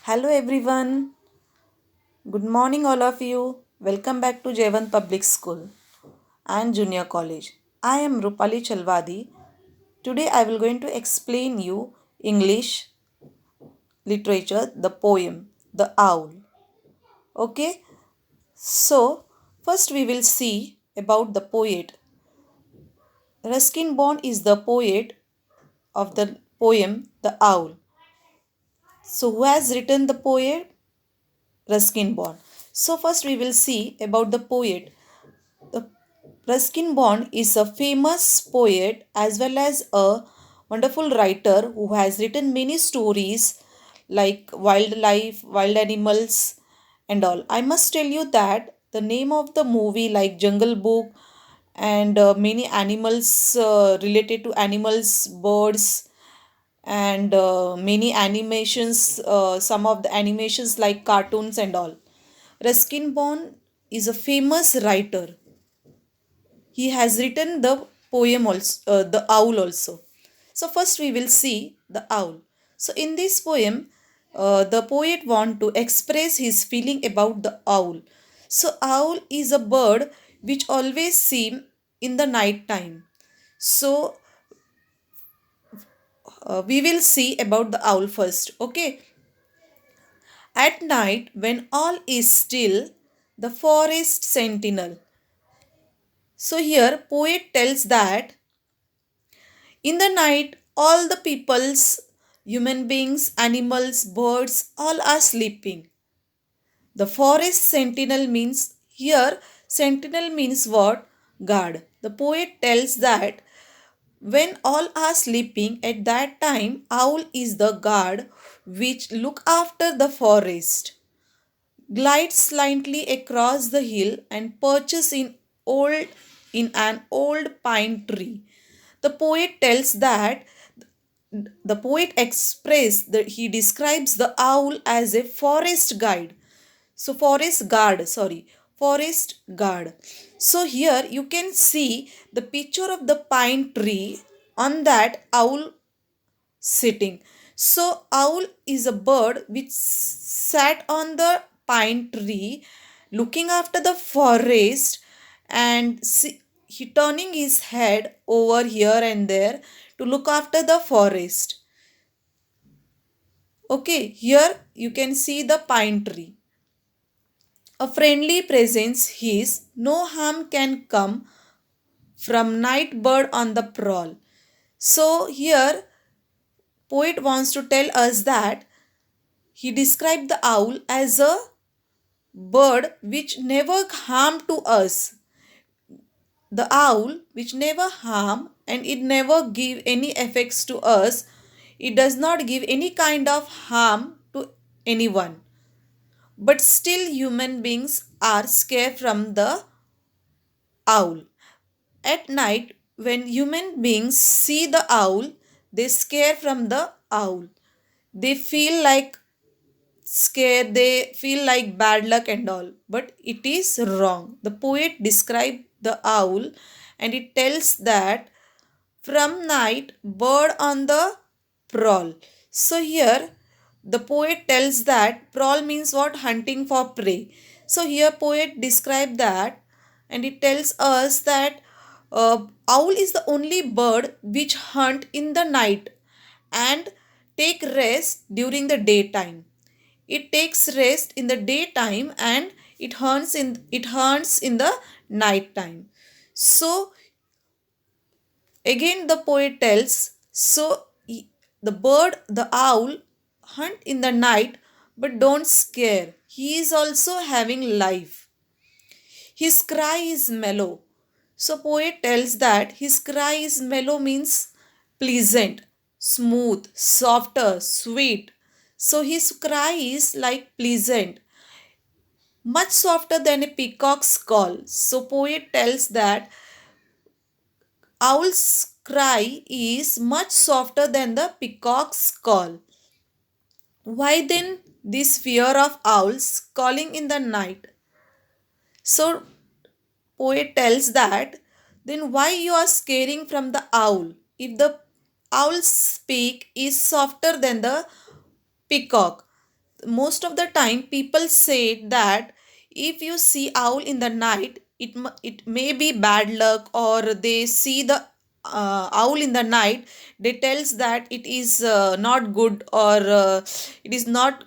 Hello everyone. Good morning all of you. Welcome back to Jevan Public School and Junior College. I am Rupali Chalwadi. Today I will going to explain you English literature, the poem, The Owl. Okay? So, first we will see about the poet. Ruskin Bond is the poet of the poem The Owl. So, who has written the poem? Ruskin Bond. So, first we will see about the poet. The Ruskin Bond is a famous poet as well as a wonderful writer who has written many stories like wildlife, wild animals, and all. I must tell you that the name of the movie, like Jungle Book, and many animals related to animals, birds, and many animations, some of the animations like cartoons and all. Ruskin Bond is a famous writer. He has written the poem also, the owl also. So first we will see the owl. So in this poem, the poet want to express his feeling about the owl. So owl is a bird which always seem in the night time. So we will see about the owl first. Okay. At night, when all is still, the forest sentinel. So here poet tells that in the night, all the peoples, human beings, animals, birds, all are sleeping. The forest sentinel means here, sentinel means what? Guard. The poet tells that when all are sleeping at that time, owl is the guard which look after the forest, glides slightly across the hill and perches in an old pine tree. The poet tells that the poet expressed that he describes the owl as a forest guide. So forest guard. So here you can see the picture of the pine tree, on that owl sitting. So owl is a bird which sat on the pine tree looking after the forest, and he turning his head over here and there to look after the forest. Okay, here you can see the pine tree. A friendly presence his, no harm can come from night bird on the prowl. So here poet wants to tell us that he described the owl as a bird which never harm to us. The owl which never harm and it never give any effects to us. It does not give any kind of harm to anyone. But still human beings are scared from the owl. At night, when human beings see the owl, they scare from the owl. They feel like scared, they feel like bad luck and all. But it is wrong. The poet described the owl and it tells that from night, bird on the prowl. So here the poet tells that prowl means what? Hunting for prey. So here poet described that and it tells us that owl is the only bird which hunt in the night and take rest during the daytime. It takes rest in the daytime and it hunts in the night time. So again the poet tells, the bird, the owl hunt in the night but don't scare. He is also having life. His cry is mellow. So poet tells that his cry is mellow means pleasant, smooth, softer, sweet. So his cry is like pleasant, much softer than a peacock's call. So poet tells that owl's cry is much softer than the peacock's call. Why then this fear of owls calling in the night? So poet tells that then why you are scaring from the owl if the owl's beak is softer than the peacock? most of the time people say that if you see owl in the night, it may be bad luck, or they see the owl in the night, they tells that it is not good, or it is not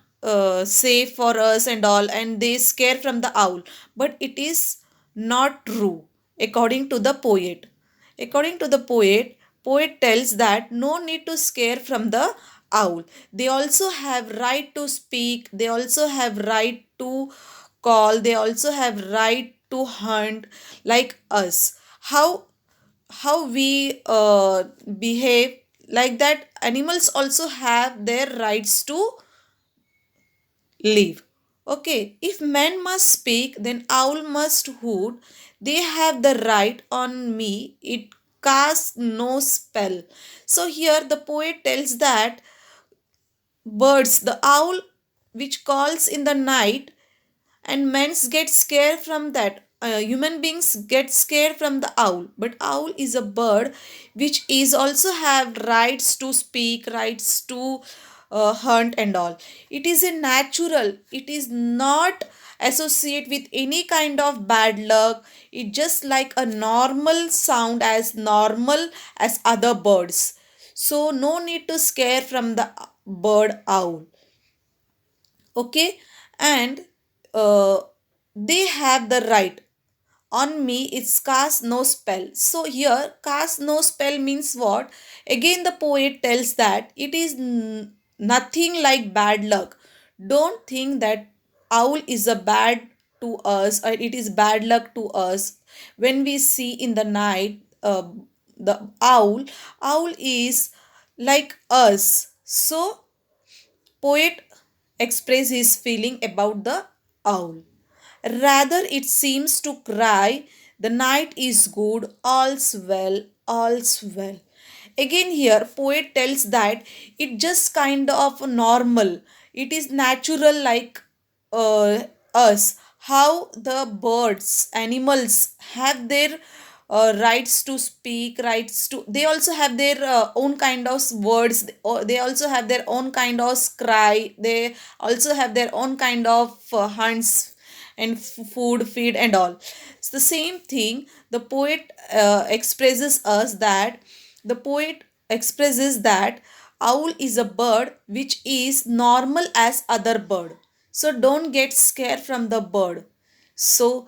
safe for us and all, and they scare from the owl. But it is not true. According to the poet, poet tells that no need to scare from the owl. They also have right to speak, they also have right to call, they also have right to hunt like us. How we behave, like that animals also have their rights to live. Okay, if man must speak, then owl must hoot. They have the right on me, it casts no spell. So here the poet tells that birds, the owl which calls in the night, and men get scared from that. Human beings get scared from the owl, but owl is a bird which is also have rights to speak, rights to hunt and all. It is a natural, it is not associate with any kind of bad luck. It just like a normal sound, as normal as other birds. So no need to scare from the bird owl. Okay, and uh, they have the right on me, it's cast no spell. So here cast no spell means what? Again the poet tells that it is nothing like bad luck. Don't think that owl is a bad to us, or it is bad luck to us. When we see in the night the owl is like us. So poet express his feeling about the owl. Rather, it seems to cry, the night is good, all's well, all's well. Again, here, poet tells that it just kind of normal. It is natural like uh, us. How the birds, animals have their rights to speak, rights to, they also have their own kind of words, or they also have their own kind of cry, they also have their own kind of hunts and food feed and all. It's the same thing the poet expresses us that the poet expresses that owl is a bird which is normal as other bird. So don't get scared from the bird. So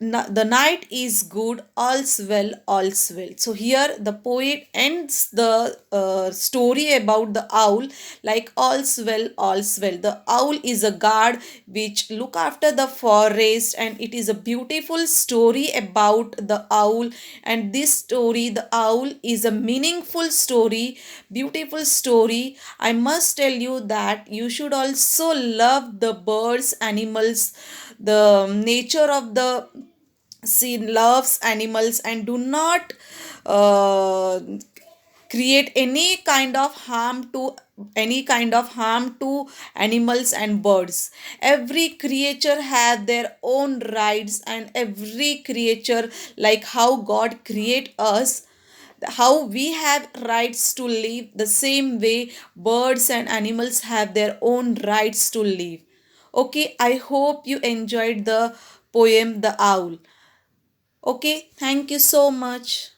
the night is good, all's well, all's well. So here the poet ends the story about the owl like all's well, all's well. The owl is a god which look after the forest, and it is a beautiful story about the owl. And this story, the owl, is a meaningful story, beautiful story. I must tell you that you should also love the birds, animals, the nature of the she loves animals, and do not uh, create any kind of harm to animals and birds. Every creature have their own rights, and every creature, like how god create us, how we have rights to live, the same way birds and animals have their own rights to live. Okay, I hope you enjoyed the poem The Owl. Okay, thank you so much.